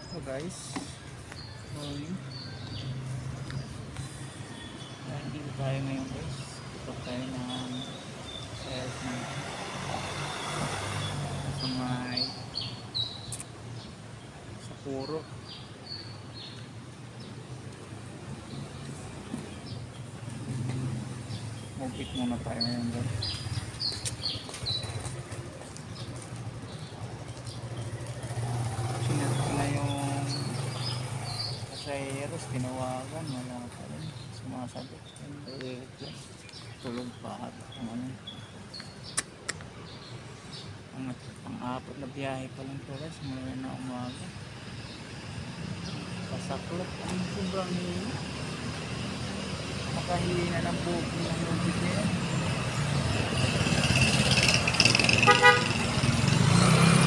So guys, morning. Dito tayo ngayon guys. Ito tayo ng sales ng sa may sa puro. Mugit muna tayo ngayon guys. Sinat ko na yung pasayros, tinawagan, wala pa rin sumasagot. Tulog pa at pang-apat na biyahe pa lang to guys, mula na umaga. Pasaklot ang sobrang makahina ng buhok ng lubid niya.